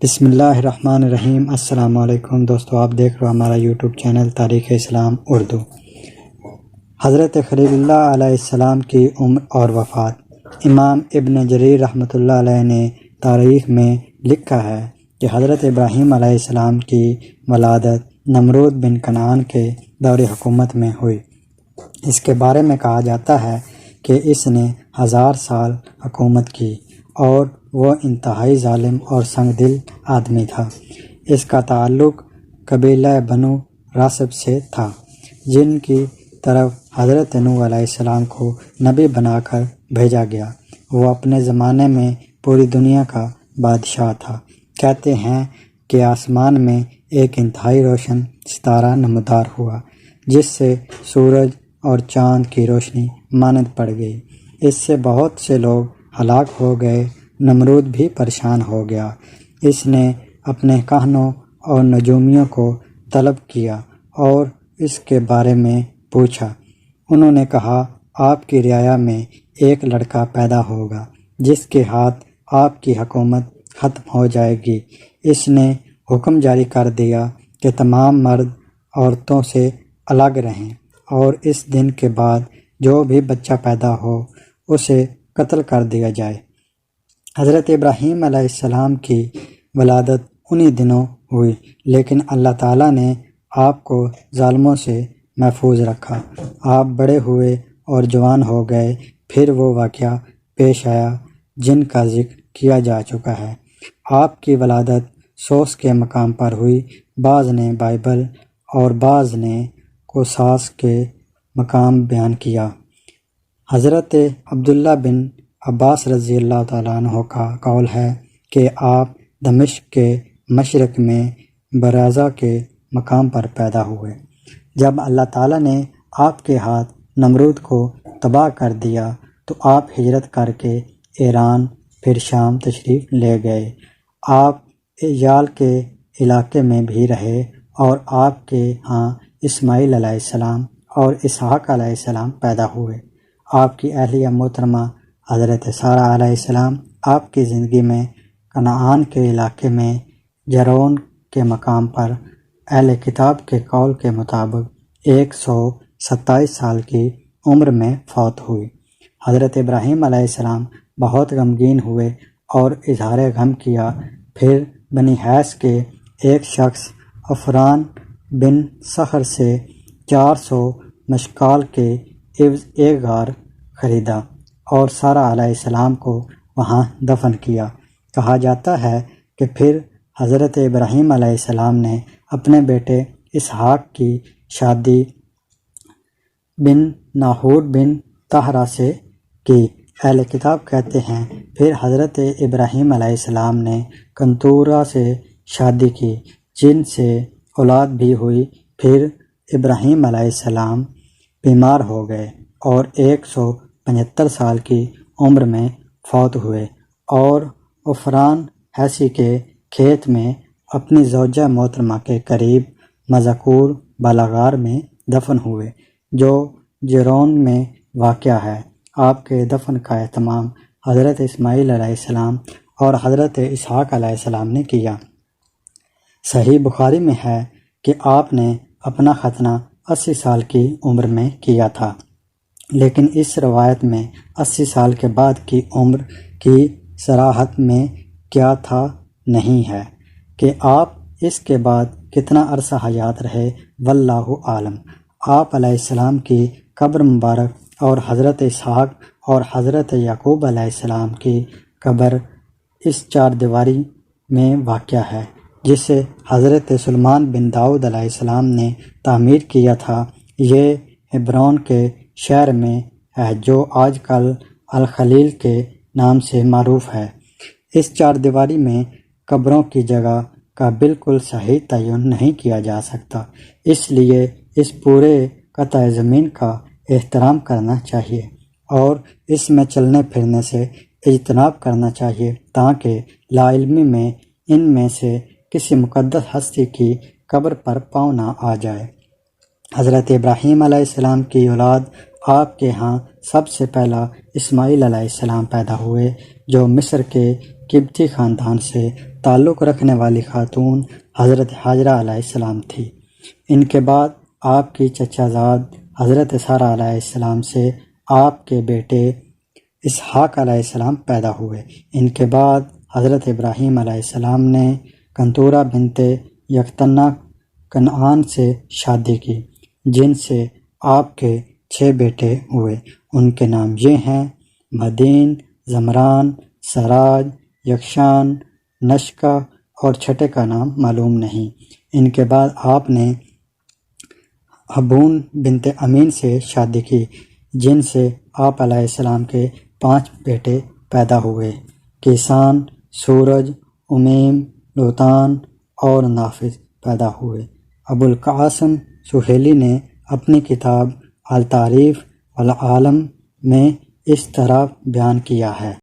بسم اللہ الرحمن الرحیم۔ السلام علیکم دوستو، آپ دیکھ رہے ہو ہمارا یوٹیوب چینل تاریخ اسلام اردو۔ حضرت خلیل اللہ علیہ السلام کی عمر اور وفات۔ امام ابن جریر رحمۃ اللہ علیہ نے تاریخ میں لکھا ہے کہ حضرت ابراہیم علیہ السلام کی ولادت نمرود بن کنعان کے دور حکومت میں ہوئی۔ اس کے بارے میں کہا جاتا ہے کہ اس نے 1000 سال حکومت کی اور وہ انتہائی ظالم اور سنگ دل آدمی تھا۔ اس کا تعلق قبیلہ بنو راسب سے تھا، جن کی طرف حضرت نوح علیہ السلام کو نبی بنا کر بھیجا گیا۔ وہ اپنے زمانے میں پوری دنیا کا بادشاہ تھا۔ کہتے ہیں کہ آسمان میں ایک انتہائی روشن ستارہ نمودار ہوا، جس سے سورج اور چاند کی روشنی مانند پڑ گئی۔ اس سے بہت سے لوگ ہلاک ہو گئے۔ نمرود بھی پریشان ہو گیا۔ اس نے اپنے کہنوں اور نجومیوں کو طلب کیا اور اس کے بارے میں پوچھا۔ انہوں نے کہا، آپ کی رعایا میں ایک لڑکا پیدا ہوگا جس کے ہاتھ آپ کی حکومت ختم ہو جائے گی۔ اس نے حکم جاری کر دیا کہ تمام مرد عورتوں سے الگ رہیں اور اس دن کے بعد جو بھی بچہ پیدا ہو اسے قتل کر دیا جائے۔ حضرت ابراہیم علیہ السلام کی ولادت انہی دنوں ہوئی، لیکن اللہ تعالیٰ نے آپ کو ظالموں سے محفوظ رکھا۔ آپ بڑے ہوئے اور جوان ہو گئے۔ پھر وہ واقعہ پیش آیا جن کا ذکر کیا جا چکا ہے۔ آپ کی ولادت سوس کے مقام پر ہوئی۔ بعض نے بائبل اور بعض نے کوساس کے مقام بیان کیا۔ حضرت عبداللہ بن عباس رضی اللہ تعالیٰ عنہ کا قول ہے کہ آپ دمشق کے مشرق میں برازہ کے مقام پر پیدا ہوئے۔ جب اللہ تعالیٰ نے آپ کے ہاتھ نمرود کو تباہ کر دیا تو آپ ہجرت کر کے ایران پھر شام تشریف لے گئے۔ آپ یال کے علاقے میں بھی رہے اور آپ کے ہاں اسماعیل علیہ السلام اور اسحاق علیہ السلام پیدا ہوئے۔ آپ کی اہلیہ محترمہ حضرت سارہ علیہ السلام آپ کی زندگی میں کنعان کے علاقے میں جرون کے مقام پر اہل کتاب کے قول کے مطابق 127 سال کی عمر میں فوت ہوئی۔ حضرت ابراہیم علیہ السلام بہت غمگین ہوئے اور اظہار غم کیا۔ پھر بنی حیث کے ایک شخص عفران بن صخر سے 400 مشکال کے عوض ایک غار خریدا اور سارہ علیہ السلام کو وہاں دفن کیا۔ کہا جاتا ہے کہ پھر حضرت ابراہیم علیہ السلام نے اپنے بیٹے اسحاق کی شادی بن ناہور بن طہرہ سے کی۔ اہل کتاب کہتے ہیں پھر حضرت ابراہیم علیہ السلام نے کنتورہ سے شادی کی، جن سے اولاد بھی ہوئی۔ پھر ابراہیم علیہ السلام بیمار ہو گئے اور 175 سال کی عمر میں فوت ہوئے اور عفران حیثی کے کھیت میں اپنی زوجہ محترمہ کے قریب مذکور بالاغار میں دفن ہوئے، جو جرون میں واقع ہے۔ آپ کے دفن کا اہتمام حضرت اسماعیل علیہ السلام اور حضرت اسحاق علیہ السلام نے کیا۔ صحیح بخاری میں ہے کہ آپ نے اپنا ختنہ 80 سال کی عمر میں کیا تھا، لیکن اس روایت میں 80 سال کے بعد کی عمر کی صراحت میں کیا تھا نہیں ہے کہ آپ اس کے بعد کتنا عرصہ حیات رہے، واللہ عالم۔ آپ علیہ السلام کی قبر مبارک اور حضرت اسحاق اور حضرت یعقوب علیہ السلام کی قبر اس 4 دیواری میں واقع ہے، جسے حضرت سلیمان بن داؤد علیہ السلام نے تعمیر کیا تھا۔ یہ ہبرون کے شہر میں ہے، جو آج کل الخلیل کے نام سے معروف ہے۔ اس 4 دیواری میں قبروں کی جگہ کا بالکل صحیح تعین نہیں کیا جا سکتا، اس لیے اس پورے قطع زمین کا احترام کرنا چاہیے اور اس میں چلنے پھرنے سے اجتناب کرنا چاہیے، تاکہ لا علمی میں ان میں سے کسی مقدس ہستی کی قبر پر پاؤں نہ آ جائے۔ حضرت ابراہیم علیہ السلام کی اولاد آپ کے ہاں سب سے پہلا اسماعیل علیہ السلام پیدا ہوئے، جو مصر کے قبطی خاندان سے تعلق رکھنے والی خاتون حضرت حاجرہ علیہ السلام تھی۔ ان کے بعد آپ کی چچا زاد حضرت سارہ علیہ السلام سے آپ کے بیٹے اسحاق علیہ السلام پیدا ہوئے۔ ان کے بعد حضرت ابراہیم علیہ السلام نے کنتورہ بنت یکتنہ کنعان سے شادی کی، جن سے آپ کے 6 بیٹے ہوئے۔ ان کے نام یہ ہیں: مدین، زمران، سراج، یکشان، نشکا، اور چھٹے کا نام معلوم نہیں۔ ان کے بعد آپ نے حبون بنت امین سے شادی کی، جن سے آپ علیہ السلام کے 5 بیٹے پیدا ہوئے: کیسان، سورج، امیم، لوتان اور نافذ پیدا ہوئے۔ ابو القاسم سہیلی نے اپنی کتاب التعریف والعالم میں اس طرح بیان کیا ہے: